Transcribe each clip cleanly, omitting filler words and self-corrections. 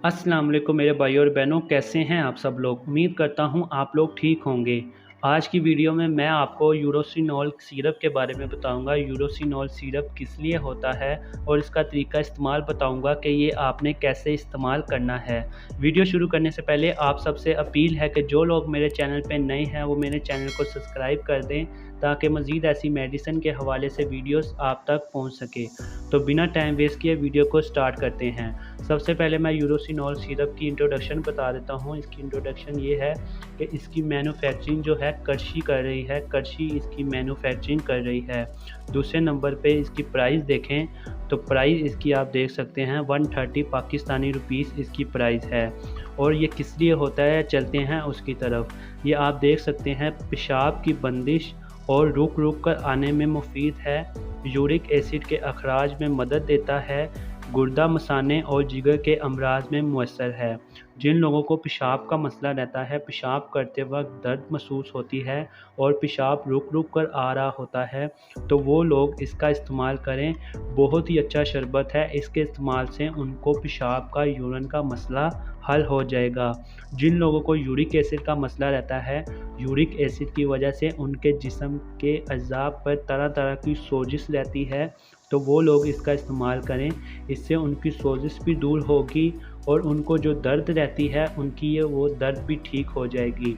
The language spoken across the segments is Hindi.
अस्सलाम वालेकुम मेरे भाई और बहनों, कैसे हैं आप सब लोग। उम्मीद करता हूं आप लोग ठीक होंगे। आज की वीडियो में मैं आपको यूरोसिनोल सिरप के बारे में बताऊंगा। यूरोसिनोल सिरप किस लिए होता है और इसका तरीका इस्तेमाल बताऊंगा कि ये आपने कैसे इस्तेमाल करना है। वीडियो शुरू करने से पहले आप सबसे अपील है कि जो लोग मेरे चैनल पर नए हैं वो मेरे चैनल को सब्सक्राइब कर दें ताकि मज़ीद ऐसी मेडिसिन के हवाले से वीडियोस आप तक पहुंच सके। तो बिना टाइम वेस्ट किए वीडियो को स्टार्ट करते हैं। सबसे पहले मैं यूरोसिनोल सिरप की इंट्रोडक्शन बता देता हूँ। इसकी इंट्रोडक्शन ये है कि इसकी मैन्युफैक्चरिंग जो है करशी कर रही है, करशी इसकी मैन्युफैक्चरिंग कर रही है। दूसरे नंबर पे इसकी प्राइस देखें तो प्राइस इसकी आप देख सकते हैं 130 पाकिस्तानी रुपीस इसकी प्राइस है। और ये किस लिए होता है, चलते हैं उसकी तरफ। ये आप देख सकते हैं पेशाब की बंदिश और रुक रुक कर आने में मुफीद है, यूरिक एसिड के अखराज में मदद देता है, गुर्दा मसाने और जिगर के अमराज में मुअस्सर है। जिन लोगों को पेशाब का मसला रहता है, पेशाब करते वक्त दर्द महसूस होती है और पेशाब रुक रुक कर आ रहा होता है, तो वो लोग इसका इस्तेमाल करें। बहुत ही अच्छा शरबत है, इसके इस्तेमाल से उनको पेशाब का यूरिन का मसला हल हो जाएगा। जिन लोगों को यूरिक एसिड का मसला रहता है, यूरिक एसिड की वजह से उनके जिस्म के अज़ा पर तरह तरह की सोजिश रहती है, तो वो लोग इसका इस्तेमाल करें। इससे उनकी सोजिश भी दूर होगी और उनको जो दर्द रहती है उनकी वो दर्द भी ठीक हो जाएगी।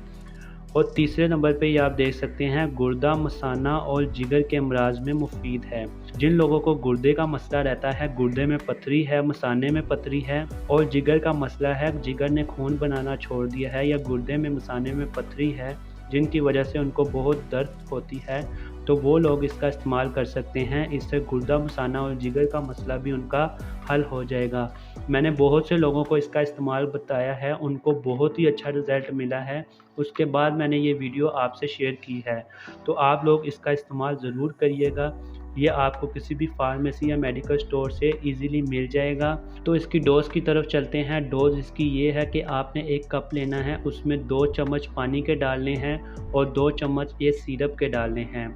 और तीसरे नंबर पे ये आप देख सकते हैं गुर्दा मसाना और जिगर के अमराज में मुफीद है। जिन लोगों को गुर्दे का मसला रहता है, गुर्दे में पथरी है, मसाने में पथरी है और जिगर का मसला है, जिगर ने खून बनाना छोड़ दिया है या गुर्दे में मसाने में पथरी है, जिनकी वजह से उनको बहुत दर्द होती है, तो वो लोग इसका इस्तेमाल कर सकते हैं। इससे गुर्दा मसाना और जिगर का मसला भी उनका हल हो जाएगा। मैंने बहुत से लोगों को इसका इस्तेमाल बताया है, उनको बहुत ही अच्छा रिज़ल्ट मिला है। उसके बाद मैंने ये वीडियो आपसे शेयर की है, तो आप लोग इसका इस्तेमाल ज़रूर करिएगा। ये आपको किसी भी फार्मेसी या मेडिकल स्टोर से इजीली मिल जाएगा। तो इसकी डोज़ की तरफ चलते हैं। डोज़ इसकी ये है कि आपने 1 कप लेना है, उसमें 2 चम्मच पानी के डालने हैं और 2 चम्मच ये सिरप के डालने हैं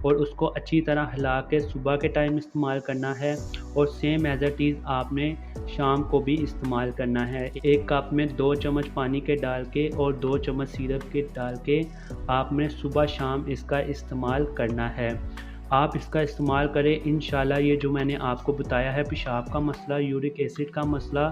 और उसको अच्छी तरह हिला के सुबह के टाइम इस्तेमाल करना है और सेम एज़ इट इज़ आपने शाम को भी इस्तेमाल करना है। 1 कप में 2 चम्मच पानी के डाल के और 2 चम्मच सिरप के डाल के आपने सुबह शाम इसका इस्तेमाल करना है। आप इसका इस्तेमाल करें, इंशाल्लाह ये जो मैंने आपको बताया है, पेशाब का मसला, यूरिक एसिड का मसला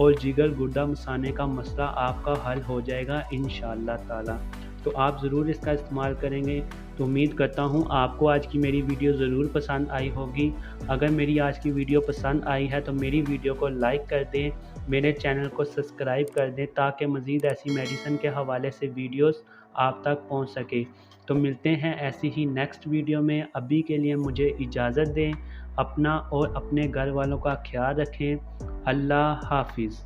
और जिगर गुर्दा मसाने का मसला आपका हल हो जाएगा इंशाल्लाह ताला। तो आप ज़रूर इसका इस्तेमाल करेंगे। तो उम्मीद करता हूँ आपको आज की मेरी वीडियो ज़रूर पसंद आई होगी। अगर मेरी आज की वीडियो पसंद आई है तो मेरी वीडियो को लाइक कर दें, मेरे चैनल को सब्सक्राइब कर दें ताकि मज़ीद ऐसी मेडिसिन के हवाले से वीडियोस आप तक पहुंच सके। तो मिलते हैं ऐसी ही नेक्स्ट वीडियो में। अभी के लिए मुझे इजाज़त दें। अपना और अपने घर वालों का ख्याल रखें। अल्लाह हाफिज़।